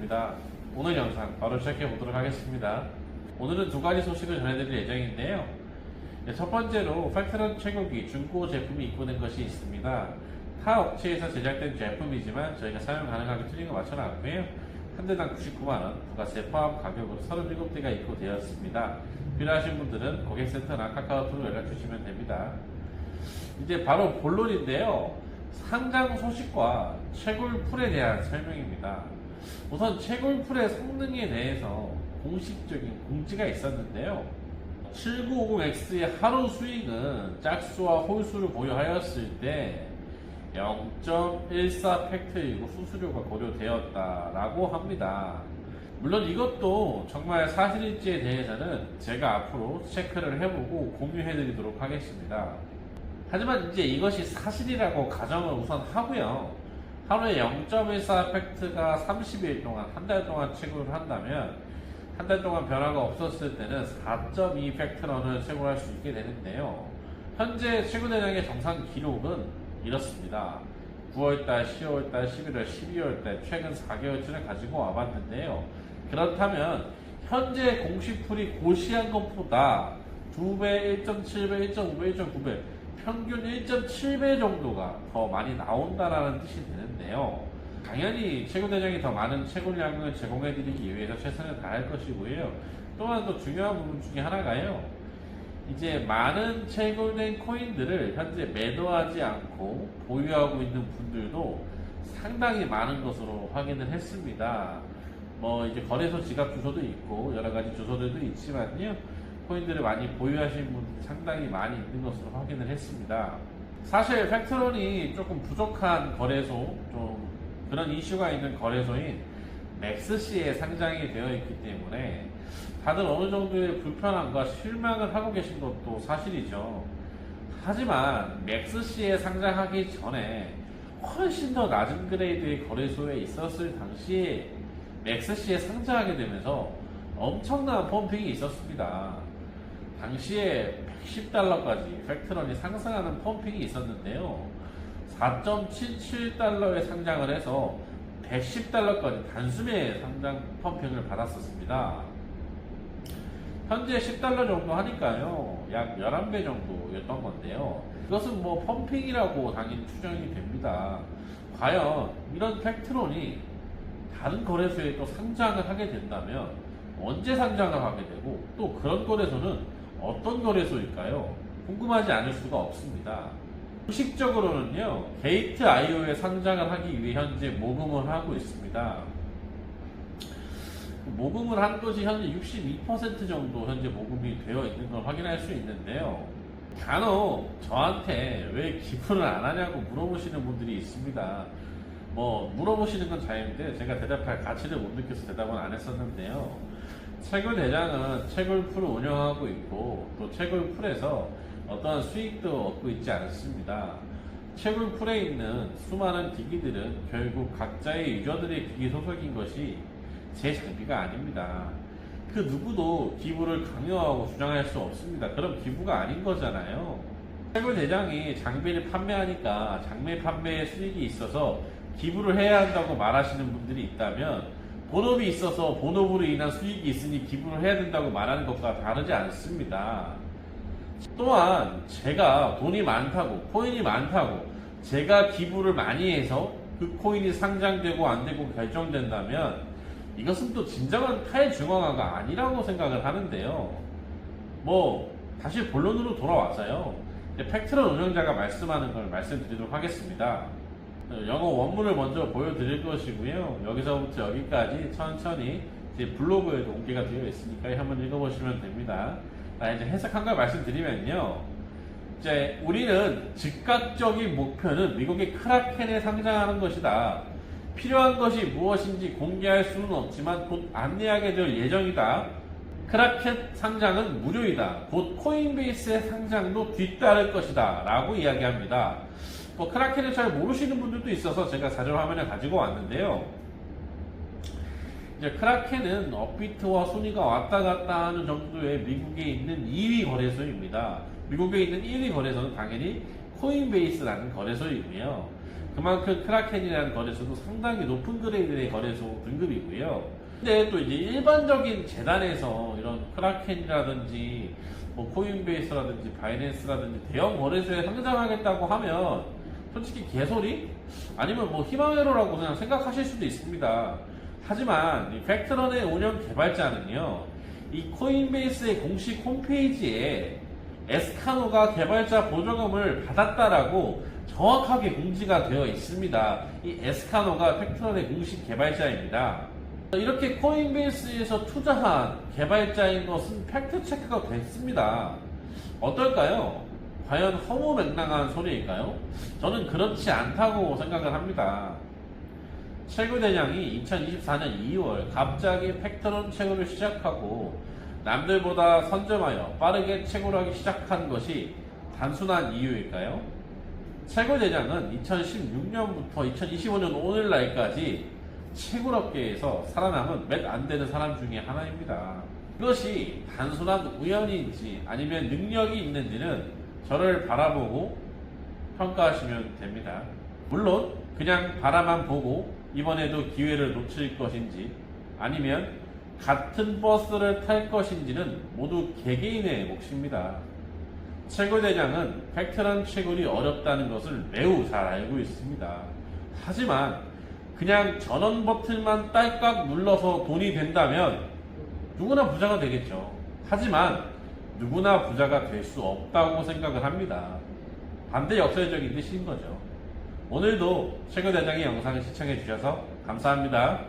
반갑습니다. 오늘 영상 바로 시작해 보도록 하겠습니다. 오늘은 두 가지 소식을 전해드릴 예정인데요. 첫 번째로 팩트런 최고기 중고 제품이 입고된 것이 있습니다. 타 업체에서 제작된 제품이지만 저희가 사용 가능하게 튜닝을 맞춰놨고요. 한 대당 99만원, 부가세 포함 가격으로 37대가 입고되었습니다. 필요하신 분들은 고객센터나 카카오톡으로 연락 주시면 됩니다. 이제 바로 본론인데요. 상장 소식과 채굴풀에 대한 설명입니다. 우선 채굴풀의 성능에 대해서 공식적인 공지가 있었는데요. 7950X의 하루 수익은 짝수와 홀수를 보유하였을 때 0.14 팩트이고 수수료가 고려되었다라고 합니다. 물론 이것도 정말 사실일지에 대해서는 제가 앞으로 체크를 해보고 공유해드리도록 하겠습니다. 하지만 이제 이것이 사실이라고 가정을 우선 하고요. 하루에 0.14 팩트가 30일 동안, 한 달 동안 채굴을 한다면 한 달 동안 변화가 없었을 때는 4.2 팩트런을 채굴할 수 있게 되는데요. 현재 채굴 대량의 정상 기록은 이렇습니다. 9월달, 10월달, 11월, 12월달 최근 4개월치를 가지고 와봤는데요. 그렇다면 현재 공식풀이 고시한 것보다 2배, 1.7배, 1.5배, 1.9배 평균 1.7배 정도가 더 많이 나온다라는 뜻이 되는데요. 당연히 채굴 대장이 더 많은 채굴량을 제공해드리기 위해서 최선을 다할 것이고요. 또한 또 중요한 부분 중에 하나가요. 이제 많은 채굴된 코인들을 현재 매도하지 않고 보유하고 있는 분들도 상당히 많은 것으로 확인을 했습니다. 이제 거래소 지갑 주소도 있고 여러 가지 주소들도 있지만요. 코인들을 많이 보유하시는 분들이 상당히 많이 있는 것으로 확인을 했습니다. 사실 팩트런이 조금 부족한 거래소, 좀 그런 이슈가 있는 거래소인 맥스시에 상장이 되어 있기 때문에 다들 어느 정도의 불편함과 실망을 하고 계신 것도 사실이죠. 하지만 맥스시에 상장하기 전에 훨씬 더 낮은 그레이드의 거래소에 있었을 당시에 맥스시에 상장하게 되면서 엄청난 펌핑이 있었습니다. 당시에 110달러까지 팩트런이 상승하는 펌핑이 있었는데요. 4.77달러에 상장을 해서 110달러까지 단숨에 상장 펌핑을 받았었습니다. 현재 10달러 정도 하니까요. 약 11배 정도였던 건데요. 이것은 펌핑이라고 당연히 추정이 됩니다. 과연 이런 팩트론이 다른 거래소에 또 상장을 하게 된다면 언제 상장을 하게 되고 또 그런 거래소는 어떤 거래소일까요? 궁금하지 않을 수가 없습니다. 공식적으로는요, 게이트 IO에 상장을 하기 위해 현재 모금을 하고 있습니다. 모금을 한 것이 현재 62% 정도 현재 모금이 되어 있는 걸 확인할 수 있는데요. 간혹 저한테 왜 기부를 안 하냐고 물어보시는 분들이 있습니다. 물어보시는 건 자유인데 제가 대답할 가치를 못 느껴서 대답은 안 했었는데요. 채굴 대장은 채굴풀을 운영하고 있고 또 채굴풀에서 어떠한 수익도 얻고 있지 않습니다. 채굴풀에 있는 수많은 기기들은 결국 각자의 유저들의 기기 소속인 것이 제 장비가 아닙니다. 그 누구도 기부를 강요하고 주장할 수 없습니다. 그럼 기부가 아닌 거잖아요. 채굴 대장이 장비를 판매하니까 장비 판매에 수익이 있어서 기부를 해야 한다고 말하시는 분들이 있다면 본업이 있어서 본업으로 인한 수익이 있으니 기부를 해야 된다고 말하는 것과 다르지 않습니다. 또한 제가 돈이 많다고, 코인이 많다고 제가 기부를 많이 해서 그 코인이 상장되고 안 되고 결정된다면 이것은 또 진정한 탈중앙화가 아니라고 생각을 하는데요. 다시 본론으로 돌아와서요. 팩트런 운영자가 말씀하는 걸 말씀드리도록 하겠습니다. 영어 원문을 먼저 보여드릴 것이고요. 여기서부터 여기까지 천천히 제 블로그에도 공개가 되어 있으니까 한번 읽어보시면 됩니다. 이제 해석한 걸 말씀드리면요. 이제 우리는 즉각적인 목표는 미국의 크라켄에 상장하는 것이다. 필요한 것이 무엇인지 공개할 수는 없지만 곧 안내하게 될 예정이다. 크라켄 상장은 무료이다. 곧 코인베이스의 상장도 뒤따를 것이다. 라고 이야기합니다. 크라켄을 잘 모르시는 분들도 있어서 제가 자료 화면을 가지고 왔는데요. 이제 크라켄은 업비트와 순위가 왔다 갔다 하는 정도의 미국에 있는 2위 거래소입니다. 미국에 있는 1위 거래소는 당연히 코인베이스라는 거래소이고요. 그만큼 크라켄이라는 거래소도 상당히 높은 그레이드의 거래소 등급이고요. 근데 또 이제 일반적인 재단에서 이런 크라켄이라든지 뭐 코인베이스라든지 바이낸스라든지 대형 거래소에 상장하겠다고 하면 솔직히 개소리? 아니면 뭐 희망회로라고 그냥 생각하실 수도 있습니다. 하지만 이 팩트런의 운영 개발자는요, 이 코인베이스의 공식 홈페이지에 에스카노가 개발자 보조금을 받았다라고 정확하게 공지가 되어 있습니다. 이 에스카노가 팩트런의 공식 개발자입니다. 이렇게 코인베이스에서 투자한 개발자인 것은 팩트 체크가 됐습니다. 어떨까요? 과연 허무맹랑한 소리일까요? 저는 그렇지 않다고 생각을 합니다. 채굴대장이 2024년 2월 갑자기 팩트런 채굴을 시작하고 남들보다 선점하여 빠르게 채굴하기 시작한 것이 단순한 이유일까요? 채굴대장은 2016년부터 2025년 오늘날까지 채굴업계에서 살아남은 몇 안 되는 사람 중에 하나입니다. 이것이 단순한 우연인지 아니면 능력이 있는지는 저를 바라보고 평가하시면 됩니다. 물론 그냥 바라만 보고 이번에도 기회를 놓칠 것인지 아니면 같은 버스를 탈 것인지는 모두 개개인의 몫입니다. 채굴대장은 팩트런 채굴이 어렵다는 것을 매우 잘 알고 있습니다. 하지만 그냥 전원 버튼만 딸깍 눌러서 돈이 된다면 누구나 부자가 되겠죠. 하지만 누구나 부자가 될 수 없다고 생각을 합니다. 반대 역설적인 뜻인 거죠. 오늘도 채굴대장의 영상을 시청해 주셔서 감사합니다.